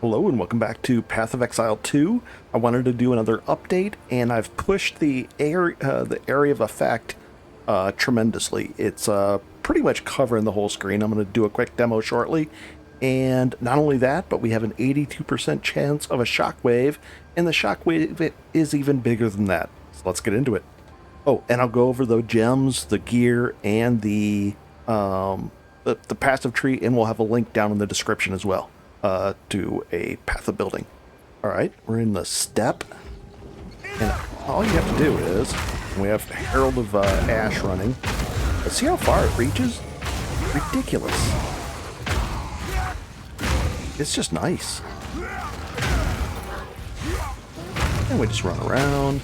Hello and welcome back to Path of Exile 2. I wanted to do another update, and I've pushed the area of effect tremendously. It's pretty much covering the whole screen. I'm going to do a quick demo shortly, and not only that, but we have an 82% chance of a shockwave, and the shockwave is even bigger than that. So let's get into it. Oh, and I'll go over the gems, the gear, and the passive tree, and we'll have a link down in the description as well to a path of building. All right, we're in the steppe, and all you have to do is, we have Herald of Ash running. Let's see how far it reaches. Ridiculous. It's just nice. And we just run around.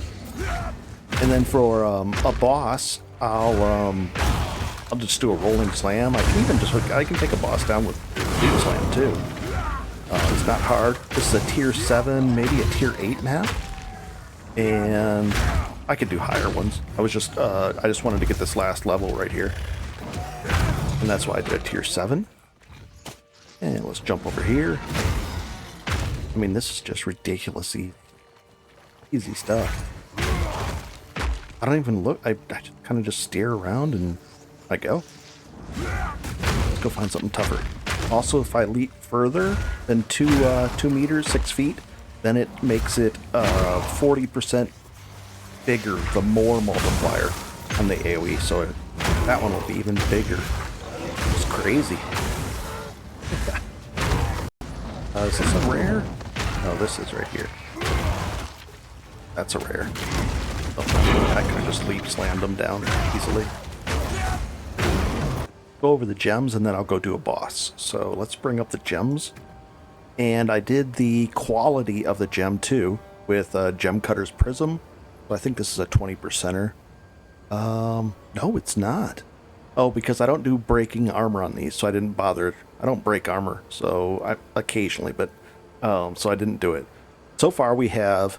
And then for a boss, I'll just do a rolling slam. I can take a boss down with dude slam too. It's not hard. This is a tier 7, maybe a tier 8.5. And I could do higher ones. I just wanted to get this last level right here. And that's why I did a tier 7. And let's jump over here. I mean, this is just ridiculously easy stuff. I don't even look. I kind of just stare around and I go. Let's go find something tougher. Also, if I leap further than 2 meters, 6 feet, then it makes it 40% bigger, the more multiplier on the AoE. So that one will be even bigger. It's crazy. Is this a rare? No, this is right here. That's a rare. Oh, I could have just leap slammed them down easily. Go over the gems and then I'll go do a boss. So let's bring up the gems. And I did the quality of the gem too with Gem Cutter's Prism. So I think this is a 20%er. No, it's not. Oh, because I don't do breaking armor on these, so I didn't bother. I don't break armor, so occasionally, but so I didn't do it. So far we have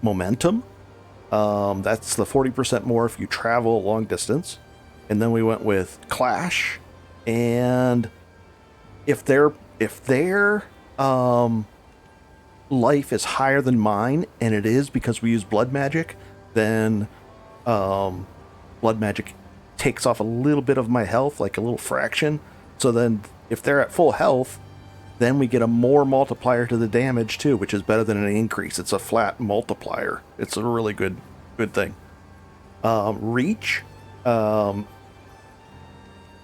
Momentum. That's the 40% more if you travel a long distance. And then we went with Clash, and if their life is higher than mine, and it is because we use blood magic, then blood magic takes off a little bit of my health, like a little fraction. So then if they're at full health, then we get a more multiplier to the damage too, which is better than an increase. It's a flat multiplier. It's a really good thing. Reach.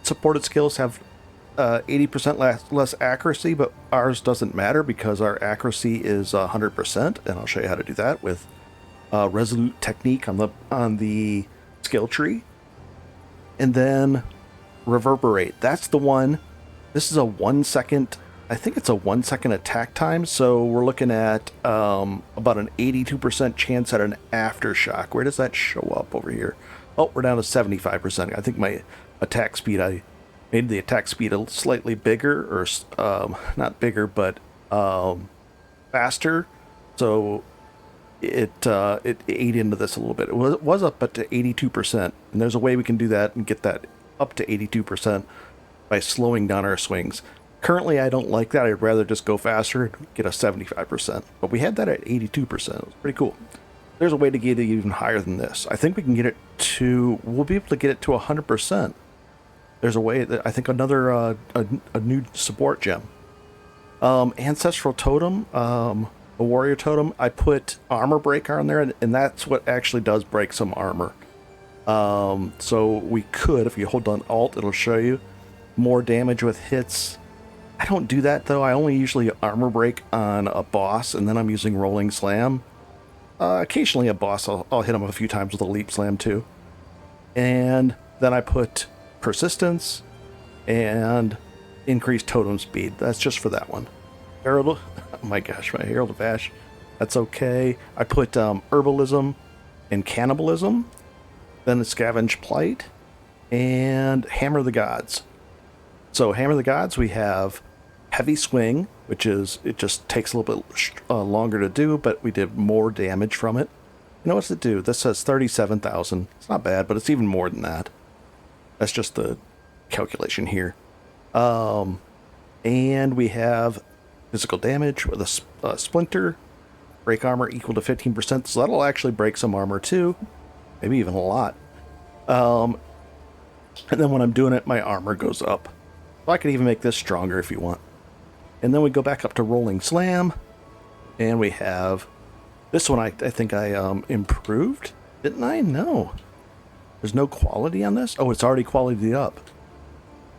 Supported skills have 80% less accuracy, but ours doesn't matter because our accuracy is 100%, and I'll show you how to do that with Resolute Technique on the skill tree. And then Reverberate. That's the one. This is a 1 second. I think it's a 1 second attack time, so we're looking at about an 82% chance at an aftershock. Where does that show up over here? Oh, we're down to 75%. I think my attack speed, I made the attack speed a slightly bigger, or not bigger, but faster. So it ate into this a little bit. It was up to 82%, and there's a way we can do that and get that up to 82% by slowing down our swings. Currently, I don't like that. I'd rather just go faster and get a 75%. But we had that at 82%. It was pretty cool. There's a way to get it even higher than this. I think we can get it to... We'll be able to get it to 100%. There's a way that... I think another... a new support gem. Ancestral Totem. A Warrior Totem. I put Armor Break on there, and that's what actually does break some armor. So we could, if you hold on Alt, it'll show you more damage with hits. I don't do that though. I only usually armor break on a boss, and then I'm using rolling slam. Occasionally a boss, I'll hit him a few times with a leap slam too. And then I put persistence and increased totem speed. That's just for that one. Herald, oh my gosh, my Herald of Ash. That's okay. I put herbalism and cannibalism, then the scavenge plight, and hammer the gods. So hammer the gods, we have heavy swing, which is, it just takes a little bit longer to do, but we did more damage from it. You know what's it do? This says 37,000. It's not bad, but it's even more than that. That's just the calculation here. And we have physical damage with a splinter. Break armor equal to 15%, so that'll actually break some armor too. Maybe even a lot. And then when I'm doing it, my armor goes up. So I could even make this stronger if you want. And then we go back up to Rolling Slam. And we have... This one I think I improved. Didn't I? No. There's no quality on this? Oh, it's already quality up.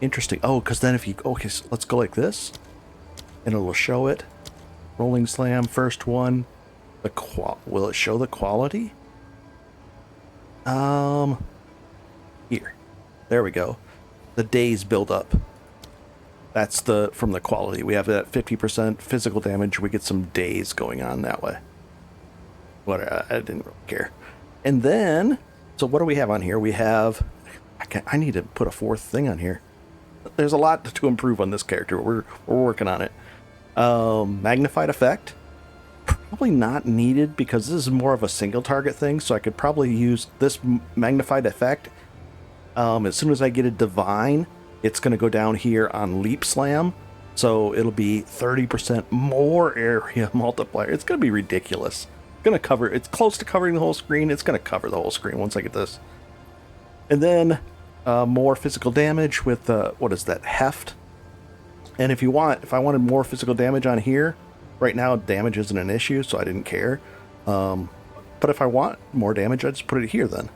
Interesting. Oh, because then if you... Okay, so let's go like this. And it will show it. Rolling Slam, first one. Will it show the quality? Here. There we go. The days build up. That's from the quality. We have that 50% physical damage. We get some days going on that way. I didn't really care. And then, so what do we have on here? We have... I need to put a fourth thing on here. There's a lot to improve on this character. We're working on it. Magnified effect. Probably not needed because this is more of a single target thing, so I could probably use this magnified effect. As soon as I get a divine, it's going to go down here on Leap Slam, so it'll be 30% more area multiplier. It's going to be ridiculous. It's close to covering the whole screen. It's going to cover the whole screen once I get this. And then more physical damage with what is that, heft? And if I wanted more physical damage on here, right now damage isn't an issue, so I didn't care. But if I want more damage, I just put it here then.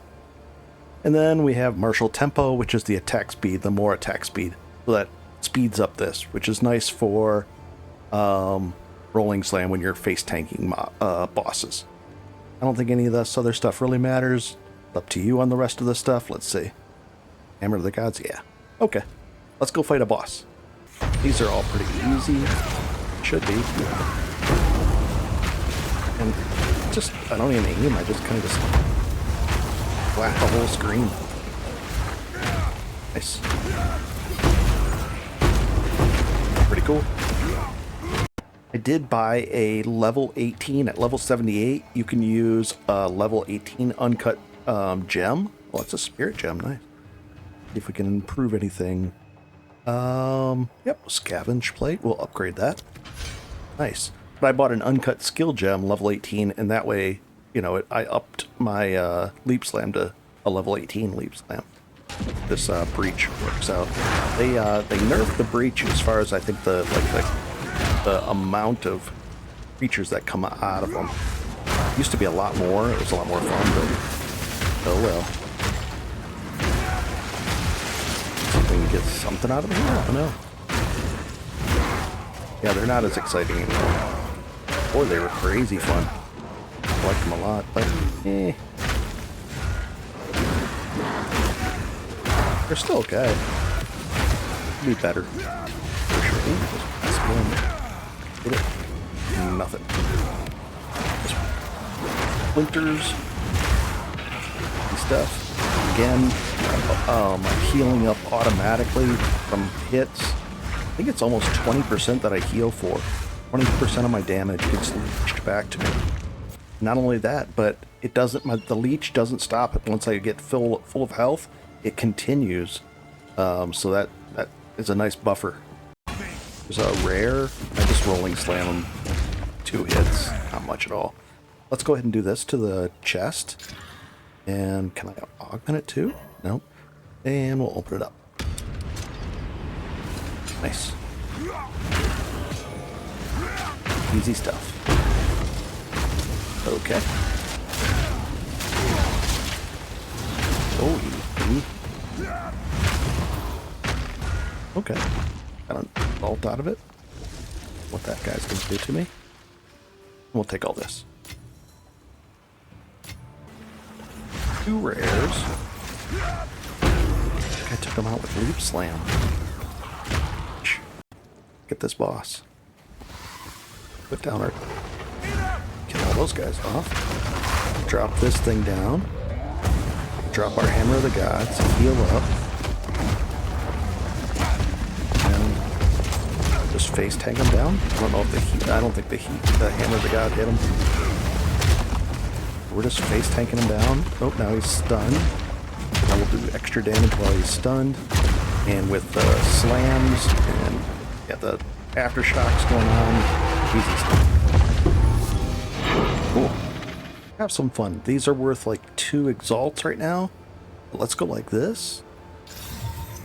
And then we have Martial Tempo, which is the attack speed, the more attack speed. So that speeds up this, which is nice for Rolling Slam when you're face tanking bosses. I don't think any of this other stuff really matters. Up to you on the rest of the stuff. Let's see. Hammer of the Gods, yeah. Okay, let's go fight a boss. These are all pretty easy. Should be. And just, I don't even aim, I just kind of just whack the whole screen. Nice. Pretty cool. I did buy a level 18 at level 78. You can use a level 18 uncut gem. Well, it's a spirit gem, nice. See if we can improve anything. Yep, scavenge plate. We'll upgrade that. Nice. But I bought an uncut skill gem, level 18, and that way, you know, I upped my leap slam to a level 18 leap slam. This breach works out. They nerfed the breach as far as I think the amount of creatures that come out of them. Used to be a lot more. It was a lot more fun, but oh well. We can get something out of them here? I don't know. Yeah, they're not as exciting anymore. Boy, they were crazy fun. I liked them a lot, but eh. They're still okay. Could be better. For sure. Get it? Nothing. Splinters. And stuff. Again, healing up automatically from hits. I think it's almost 20% that I heal for. 20% of my damage gets leached back to me. Not only that, but it doesn't. The leech doesn't stop once I get full of health. It continues. So that is a nice buffer. There's a rare. I just rolling slam them. 2 hits, not much at all. Let's go ahead and do this to the chest. And can I augment it too? Nope. And we'll open it up. Nice. Easy stuff. Okay. Oh, okay. Got a bolt out of it. What that guy's going to do to me. We'll take all this. 2 rares. I took him out with Leap Slam. Get this boss. Put down our... Get all those guys off. Drop this thing down. Drop our Hammer of the Gods. Heal up. And just face tank him down. I don't know if the heat... I don't think the Hammer of the God hit him. We're just face tanking him down. Oh, now he's stunned. Now we'll do extra damage while he's stunned. And with the slams and yeah, aftershocks going on. Easy stuff. Cool. Have some fun. These are worth like 2 exalts right now. Let's go like this.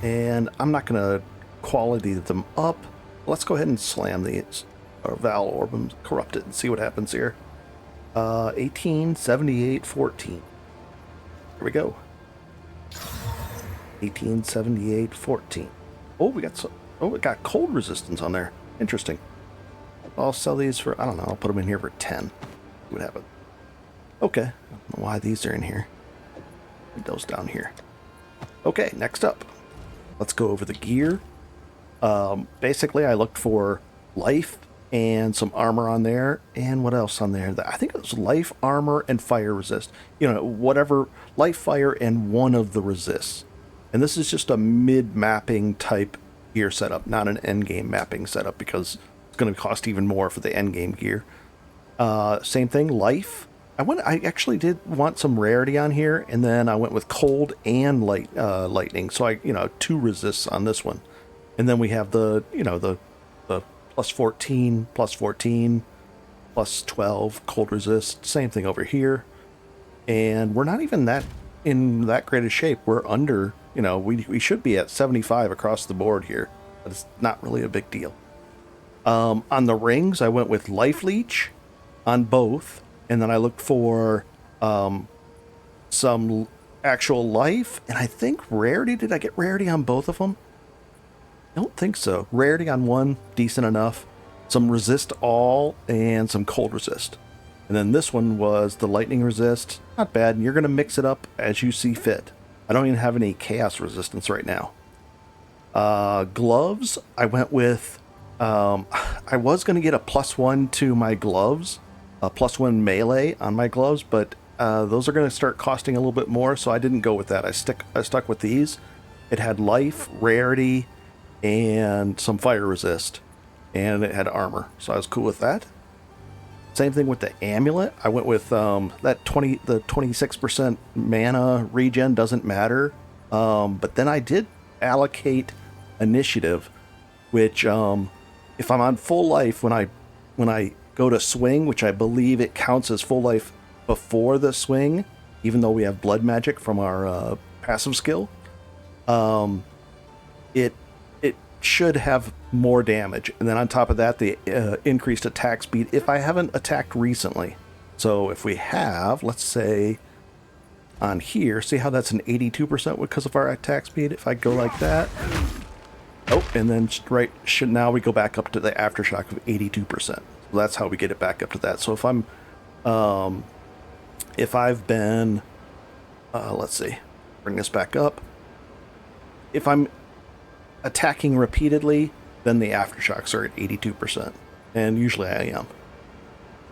And I'm not going to quality them up. Let's go ahead and slam these. Or Val Orb them, corrupt it, and see what happens here. 18, 78, 14. Here we go. 18, 78, 14. Oh, we got some. Oh, we got cold resistance on there. Interesting. I'll sell these for, I don't know, I'll put them in here for 10. See what happens. Okay. I don't know why these are in here. Put those down here. Okay, next up. Let's go over the gear. Basically, I looked for life and some armor on there. And what else on there? I think it was life, armor, and fire resist. You know, whatever. Life, fire, and one of the resists. And this is just a mid-mapping type gear setup, not an endgame mapping setup, because it's going to cost even more for the endgame gear. Same thing, life. I actually did want some rarity on here, and then I went with cold and lightning. So 2 resists on this one. And then we have the plus 14, plus 14, plus 12 cold resist. Same thing over here. And we're not even in that great a shape. We're under, we should be at 75 across the board here, but it's not really a big deal. On the rings, I went with life leech on both. And then I looked for some actual life. And I think rarity. Did I get rarity on both of them? I don't think so. Rarity on one, decent enough. Some resist all and some cold resist. And then this one was the lightning resist. Not bad. And you're going to mix it up as you see fit. I don't even have any chaos resistance right now. Gloves, I went with... I was going to get a +1 to my gloves. A +1 melee on my gloves, but those are going to start costing a little bit more, so I didn't go with that. I stuck with these. It had life, rarity, and some fire resist, and it had armor, so I was cool with that. Same thing with the amulet. I went with the 26% mana regen doesn't matter, but then I did allocate initiative, which if I'm on full life when I go to swing, which I believe it counts as full life before the swing, even though we have blood magic from our passive skill, it should have more damage. And then on top of that, the increased attack speed if I haven't attacked recently. So if we have, let's say on here, see how that's an 82% because of our attack speed? If I go like that, oh, and then now we go back up to the aftershock of 82%. That's how we get it back up to that. So if I'm, if I've been, let's see, bring this back up. If I'm attacking repeatedly, then the aftershocks are at 82%. And usually I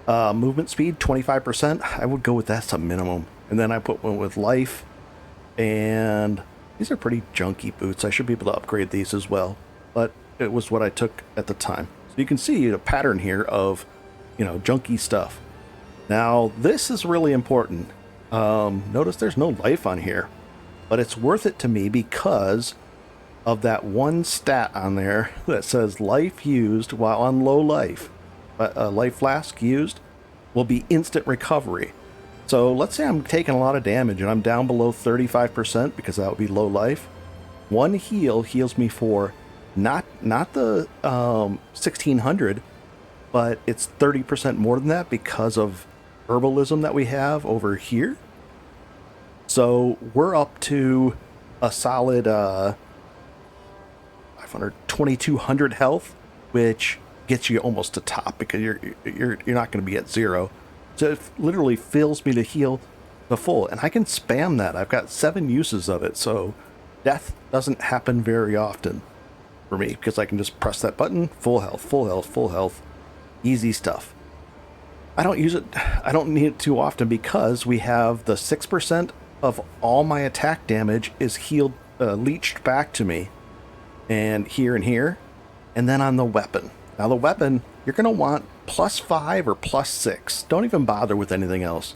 am. Movement speed, 25%. I would go with that as a minimum. And then I put one with life. And these are pretty junky boots. I should be able to upgrade these as well. But it was what I took at the time. So you can see a pattern here of, junky stuff. Now, this is really important. Notice there's no life on here, but it's worth it to me because of that one stat on there that says life used while on low life. A life flask used will be instant recovery. So let's say I'm taking a lot of damage and I'm down below 35% because that would be low life. One heal heals me for not the 1600, but it's 30% more than that because of herbalism that we have over here. So we're up to a solid 2200 health, which gets you almost to top because you're not going to be at 0. So it literally fills me to heal the full, and I can spam that. I've got 7 uses of it, so death doesn't happen very often for me because I can just press that button, full health, full health, full health, easy stuff. I don't use it. I don't need it too often because we have the 6% of all my attack damage is healed, leached back to me, and here, and then on the weapon. Now the weapon, you're going to want +5 or +6. Don't even bother with anything else.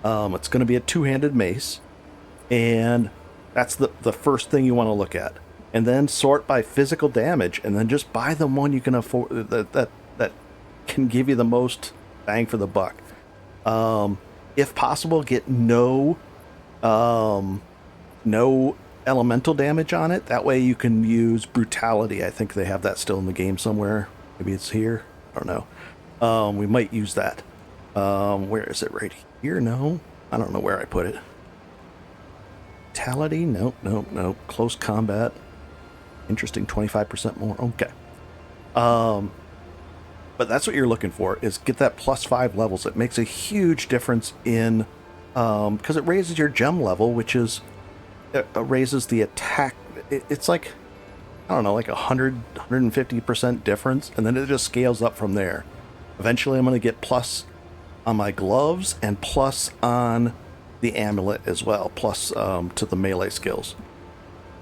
It's going to be a 2-handed mace, and that's the first thing you want to look at. and then sort by physical damage, and then just buy the one you can afford that can give you the most bang for the buck. If possible, get no elemental damage on it. That way you can use brutality. I think they have that still in the game somewhere. Maybe it's here. I don't know. We might use that. Where is it? Right here? No, I don't know where I put it. Brutality? Nope. Close combat. Interesting. 25% more. Okay. But that's what you're looking for, is get that +5 levels. It makes a huge difference in because it raises your gem level, which is it raises the attack. It's like, I don't know, like 150% difference, and then it just scales up from there. Eventually I'm going to get plus on my gloves and plus on the amulet as well, plus to the melee skills.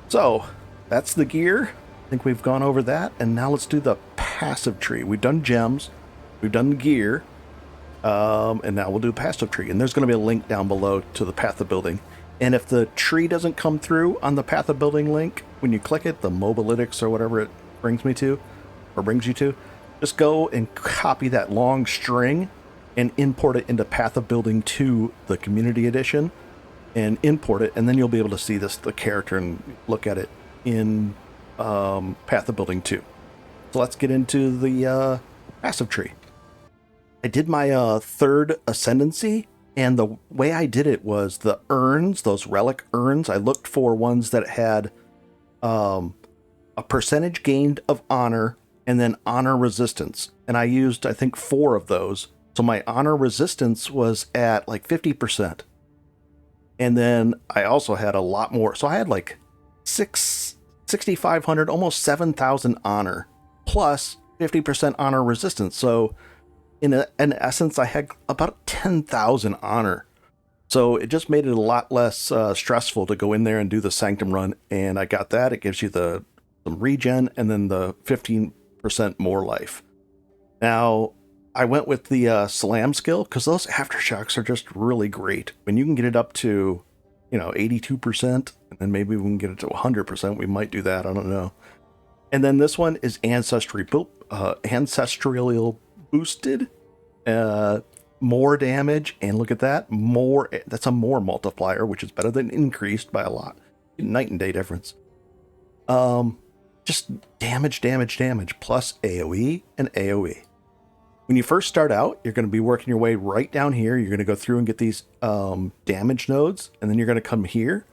So that's the gear. I think we've gone over that, and now let's do the passive tree. We've done gems, we've done gear, and now we'll do passive tree. And there's going to be a link down below to the path of building. And if the tree doesn't come through on the path of building link, when you click it, the mobilytics or whatever it brings me to, or brings you to, just go and copy that long string and import it into Path of Building 2, the Community Edition, and import it, and then you'll be able to see the character, and look at it in Path of Building 2. So let's get into the passive tree. I did my third ascendancy, and the way I did it was the urns, those relic urns. I looked for ones that had a percentage gained of honor and then honor resistance. And I used, I think, 4 of those. So my honor resistance was at like 50%. And then I also had a lot more. So I had like 6,500, almost 7,000 honor plus 50% honor resistance. So in essence, I had about 10,000 honor. So it just made it a lot less stressful to go in there and do the Sanctum run. And I got that. It gives you some regen and then the 15% more life. Now, I went with the Slam skill because those aftershocks are just really great. When you can get it up to, 82%, and then maybe we can get it to 100%, we might do that. I don't know. And then this one is ancestral boosted, more damage, and look at that, that's a more multiplier, which is better than increased by a lot. Night and day difference. Just damage plus AoE and AoE. When you first start out, you're going to be working your way right down here. You're going to go through and get these damage nodes, and then you're going to come here.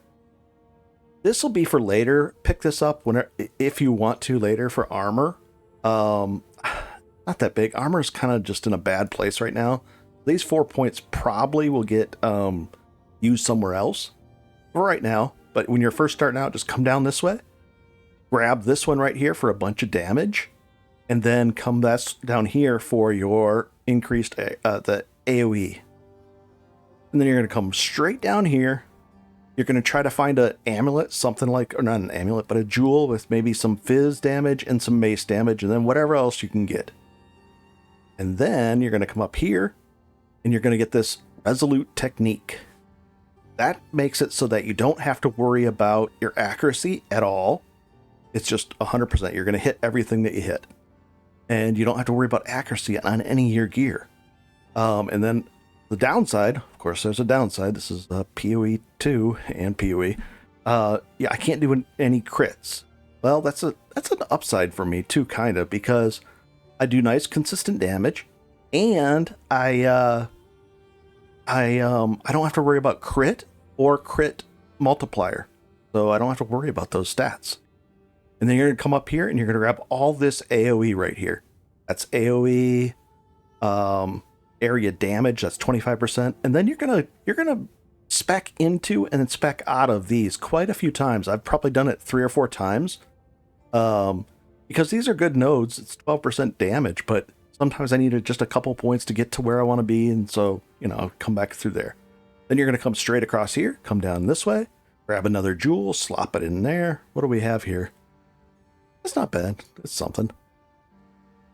This will be for later. Pick this up if you want to later for armor. Not that big. Armor is kind of just in a bad place right now. These 4 points probably will get used somewhere else for right now. But when you're first starting out, just come down this way. Grab this one right here for a bunch of damage. And then come down here for your increased the AoE. And then you're going to come straight down here. You're going to try to find an amulet, something like, or not an amulet, but a jewel with maybe some fizz damage and some mace damage, and then whatever else you can get. And then you're going to come up here, and you're going to get this Resolute Technique. That makes it so that you don't have to worry about your accuracy at all. It's just 100%. You're going to hit everything that you hit. And you don't have to worry about accuracy on any of your gear. And then the downside, of course, there's a downside. This is PoE2 and PoE. Yeah, I can't do any crits. Well, that's an upside for me too, kind of, because I do nice consistent damage, and I don't have to worry about crit or crit multiplier, so I don't have to worry about those stats. And then you're going to come up here and you're going to grab all this AoE right here. That's AoE, area damage, that's 25%. And then you're going to spec into and then spec out of these quite a few times. I've probably done it 3 or 4 times. Because these are good nodes. It's 12% damage, but sometimes I need just a couple points to get to where I want to be. And so, I'll come back through there. Then you're going to come straight across here, come down this way, grab another jewel, slop it in there. What do we have here? It's not bad. It's something.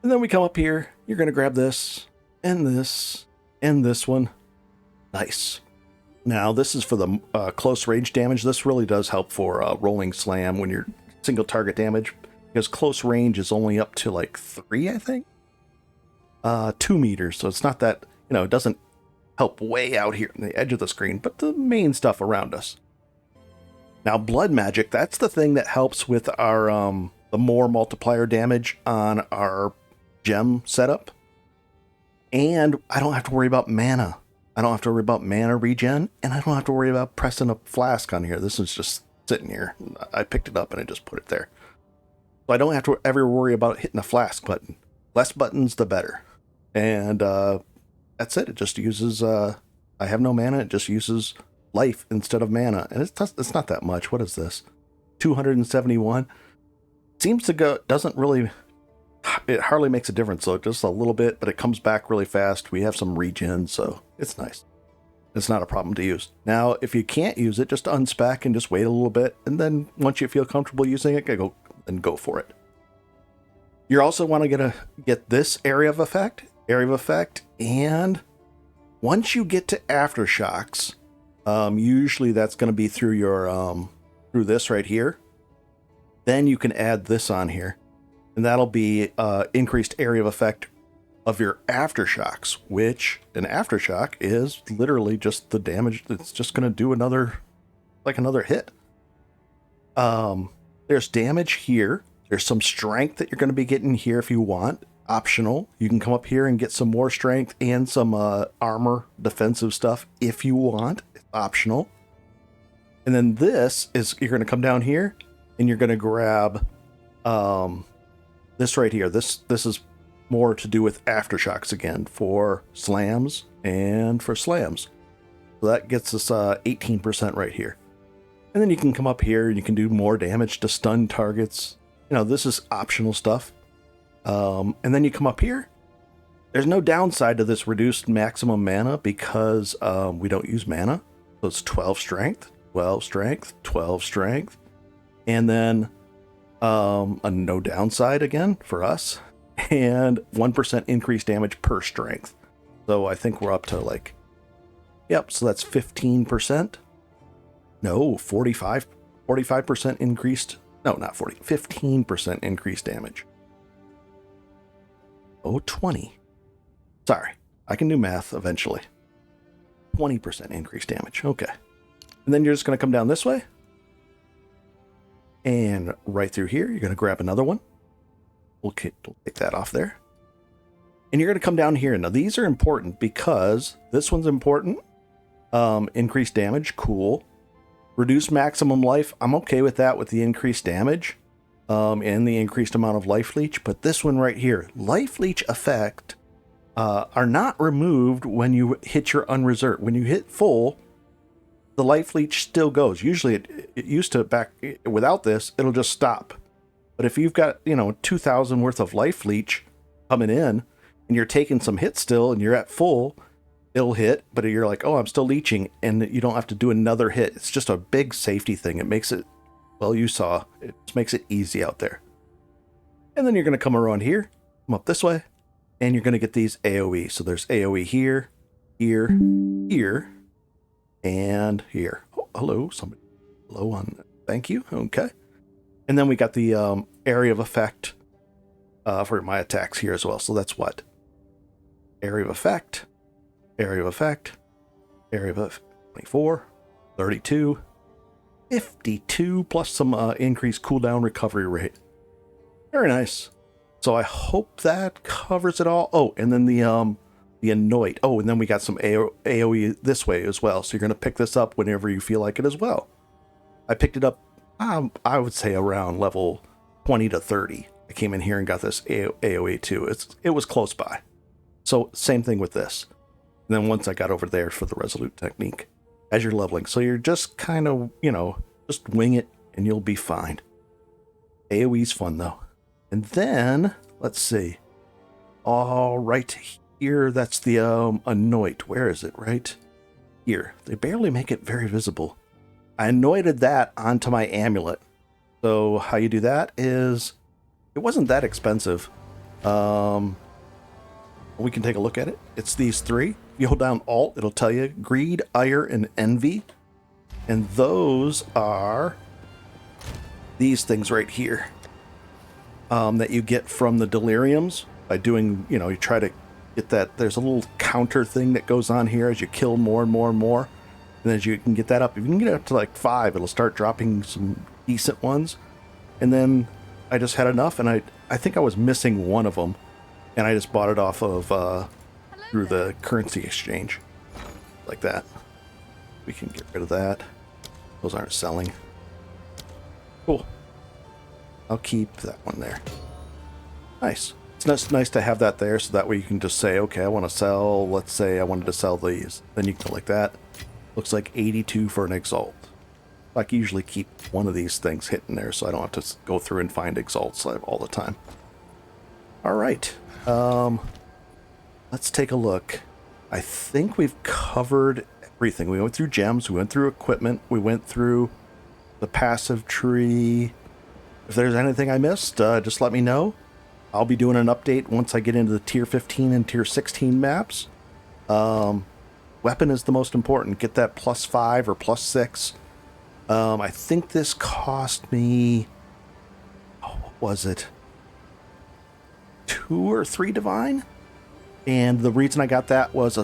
And then we come up here. You're going to grab this and this and this one. Nice. Now, this is for the close range damage. This really does help for rolling slam when you're single target damage, because close range is only up to like 3, I think. 2 meters, so it's not that, it doesn't help way out here on the edge of the screen, but the main stuff around us. Now, blood magic, that's the thing that helps with our the more multiplier damage on our gem setup. And I don't have to worry about mana. I don't have to worry about mana regen, and I don't have to worry about pressing a flask on here. This is just sitting here. I picked it up and I just put it there. So I don't have to ever worry about hitting the flask button. Less buttons, the better. And that's it. It just uses, I have no mana. It just uses life instead of mana. And it's not that much. What is this? 271. Seems to go, doesn't really, it hardly makes a difference. So just a little bit, but it comes back really fast. We have some regen, so it's nice. It's not a problem to use. Now, if you can't use it, just unspec and just wait a little bit. And then once you feel comfortable using it, go for it. You also want to get this area of effect, and once you get to aftershocks, usually that's going to be through your through this right here. Then you can add this on here, and that'll be increased area of effect of your aftershocks, which an aftershock is literally just the damage that's just going to do another hit. There's damage here. There's some strength that you're going to be getting here if you want. Optional. You can come up here and get some more strength and some armor defensive stuff if you want. It's optional. And then this is, you're going to come down here and you're going to grab this right here. This is more to do with aftershocks again for slams and for slams. So that gets us 18% right here. And then you can come up here and you can do more damage to stun targets. This is optional stuff. And then you come up here. There's no downside to this reduced maximum mana because we don't use mana. So it's 12 strength, 12 strength, 12 strength. And then a no downside again for us. And 1% increased damage per strength. So I think we're up to so that's 15%. No, 45% increased. No, not 40, 15% increased damage. 20. Sorry, I can do math eventually. 20% increased damage. Okay. And then you're just going to come down this way. And right through here, you're going to grab another one. We'll take that off there. And you're going to come down here. Now, these are important because this one's important. Increased damage, cool. Reduce maximum life, I'm okay with that with the increased damage and the increased amount of life leech. But this one right here, life leech effect, are not removed when you hit your unreserved. When you hit full, the life leech still goes. Usually it used to back without this, it'll just stop. But if you've got, 2,000 worth of life leech coming in and you're taking some hits still and you're at full, it'll hit, but you're like, oh, I'm still leeching, and you don't have to do another hit. It's just a big safety thing. It makes it, well, you saw, it just makes it easy out there. And then you're going to come around here, come up this way, and you're going to get these AoE. So there's AoE here, here, here, and here. Oh, hello, somebody. Hello on, thank you. Okay. And then we got the area of effect for my attacks here as well. So that's what? Area of effect. Area of effect, area of effect, 24, 32, 52, plus some increased cooldown recovery rate. Very nice. So I hope that covers it all. Oh, and then the Annoyed. Oh, and then we got some AoE this way as well. So you're going to pick this up whenever you feel like it as well. I picked it up, I would say around level 20 to 30. I came in here and got this AoE too. It was close by. So same thing with this. And then once I got over there for the Resolute technique, as you're leveling. So you're just kind of, just wing it and you'll be fine. AoE's fun though. And then, let's see. All right here, that's the Annoyed. Where is it? Right here. They barely make it very visible. I anointed that onto my amulet. So how you do that is, it wasn't that expensive. We can take a look at it. It's these three. If you hold down Alt, it'll tell you Greed, Ire, and Envy. And those are these things right here that you get from the deliriums by doing, you know, you try to get that. There's a little counter thing that goes on here as you kill more and more and more. And as you can get that up, if you can get it up to like 5, it'll start dropping some decent ones. And then I just had enough, and I think I was missing one of them, and I just bought it off of through the currency exchange, like that. We can get rid of that. Those aren't selling. Cool. I'll keep that one there. Nice. It's nice to have that there, so that way you can just say, okay, I want to sell. Let's say I wanted to sell these. Then you can go like that. Looks like 82 for an Exalt. I can usually keep one of these things hidden there, so I don't have to go through and find Exalts all the time. All right. Let's take a look. I think we've covered everything. We went through gems. We went through equipment. We went through the passive tree. If there's anything I missed, just let me know. I'll be doing an update once I get into the tier 15 and tier 16 maps. Weapon is the most important. Get that +5 or +6. I think this cost me, what was it? 2 or 3 divine? And the reason I got that was I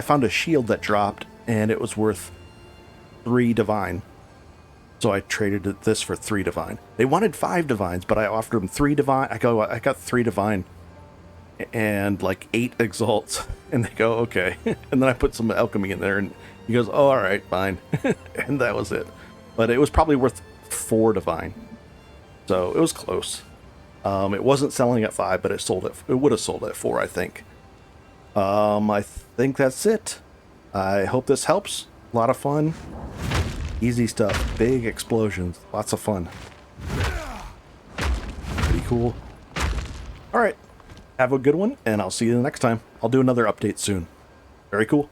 found a shield that dropped, and it was worth 3 divine. So I traded this for 3 divine. They wanted 5 divines, but I offered them 3 divine. I got 3 divine and like 8 exalts, and they go, okay. And then I put some alchemy in there, and he goes, oh, all right, fine. And that was it. But it was probably worth 4 divine. So it was close. It wasn't selling at 5, but it would have sold at 4, I think. I think that's it. I hope this helps. A lot of fun. Easy stuff. Big explosions. Lots of fun. Pretty cool. All right. Have a good one, and I'll see you the next time. I'll do another update soon. Very cool.